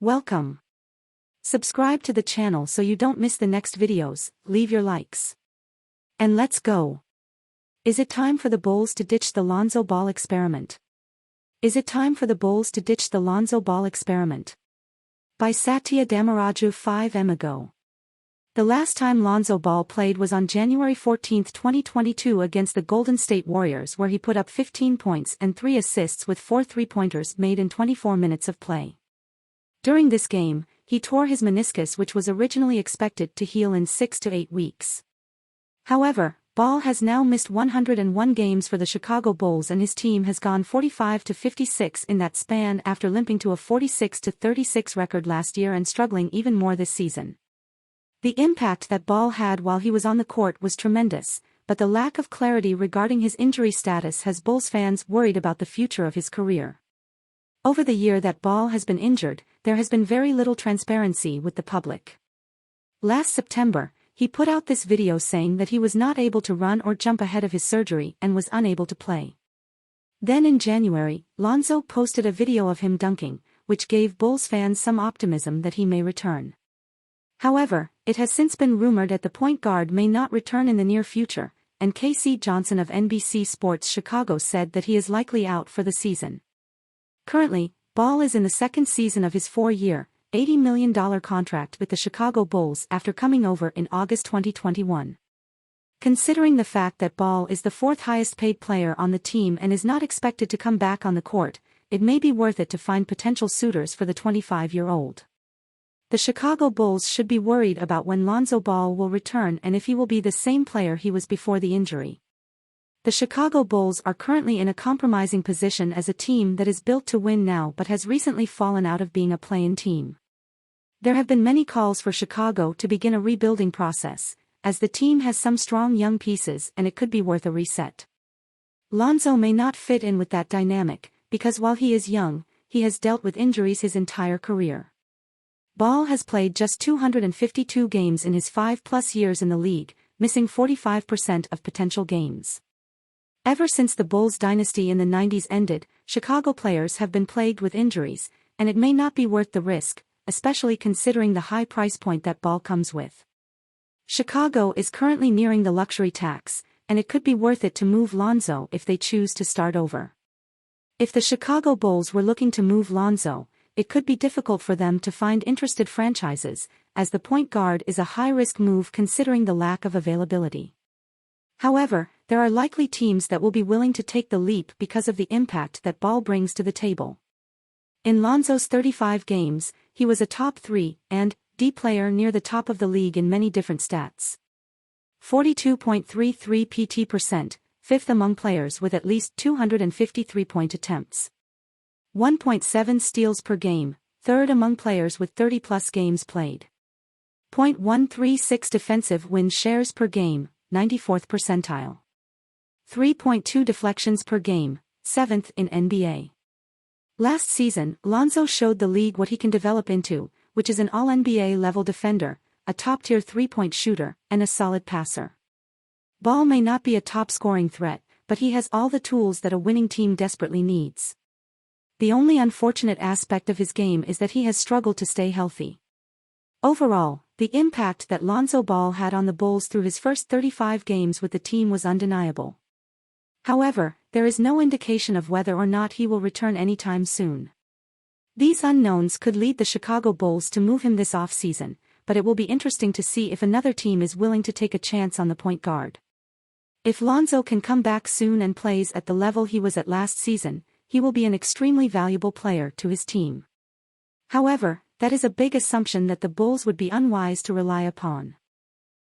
Welcome. Subscribe to the channel so you don't miss the next videos, leave your likes. And let's go. Is it time for the Bulls to ditch the Lonzo Ball experiment? Is it time for the Bulls to ditch the Lonzo Ball experiment? By Satya Damaraju 5M ago. The last time Lonzo Ball played was on January 14, 2022 against the Golden State Warriors, where he put up 15 points and 3 assists with 4 three-pointers made in 24 minutes of play. During this game, he tore his meniscus, which was originally expected to heal in 6 to 8 weeks. However, Ball has now missed 101 games for the Chicago Bulls, and his team has gone 45-56 in that span after limping to a 46-36 record last year and struggling even more this season. The impact that Ball had while he was on the court was tremendous, but the lack of clarity regarding his injury status has Bulls fans worried about the future of his career. Over the year that Ball has been injured, there has been very little transparency with the public. Last September, he put out this video saying that he was not able to run or jump ahead of his surgery and was unable to play. Then in January, Lonzo posted a video of him dunking, which gave Bulls fans some optimism that he may return. However, it has since been rumored that the point guard may not return in the near future, and K.C. Johnson of NBC Sports Chicago said that he is likely out for the season. Currently, Ball is in the second season of his 4-year, $80 million contract with the Chicago Bulls after coming over in August 2021. Considering the fact that Ball is the fourth highest paid player on the team and is not expected to come back on the court, it may be worth it to find potential suitors for the 25-year-old. The Chicago Bulls should be worried about when Lonzo Ball will return and if he will be the same player he was before the injury. The Chicago Bulls are currently in a compromising position as a team that is built to win now but has recently fallen out of being a play-in team. There have been many calls for Chicago to begin a rebuilding process, as the team has some strong young pieces and it could be worth a reset. Lonzo may not fit in with that dynamic, because while he is young, he has dealt with injuries his entire career. Ball has played just 252 games in his 5+ years in the league, missing 45% of potential games. Ever since the Bulls dynasty in the 90s ended, Chicago players have been plagued with injuries, and it may not be worth the risk, especially considering the high price point that Ball comes with. Chicago is currently nearing the luxury tax, and it could be worth it to move Lonzo if they choose to start over. If the Chicago Bulls were looking to move Lonzo, it could be difficult for them to find interested franchises, as the point guard is a high-risk move considering the lack of availability. However, there are likely teams that will be willing to take the leap because of the impact that Ball brings to the table. In Lonzo's 35 games, he was a top 3 and D player near the top of the league in many different stats. 42.33 PT%, fifth among players with at least 253 point attempts. 1.7 steals per game, third among players with 30+ games played. 0.136 defensive win shares per game, 94th percentile. 3.2 deflections per game, 7th in NBA. Last season, Lonzo showed the league what he can develop into, which is an all-NBA level defender, a top-tier three-point shooter, and a solid passer. Ball may not be a top-scoring threat, but he has all the tools that a winning team desperately needs. The only unfortunate aspect of his game is that he has struggled to stay healthy. Overall, the impact that Lonzo Ball had on the Bulls through his first 35 games with the team was undeniable. However, there is no indication of whether or not he will return anytime soon. These unknowns could lead the Chicago Bulls to move him this offseason, but it will be interesting to see if another team is willing to take a chance on the point guard. If Lonzo can come back soon and plays at the level he was at last season, he will be an extremely valuable player to his team. However, that is a big assumption that the Bulls would be unwise to rely upon.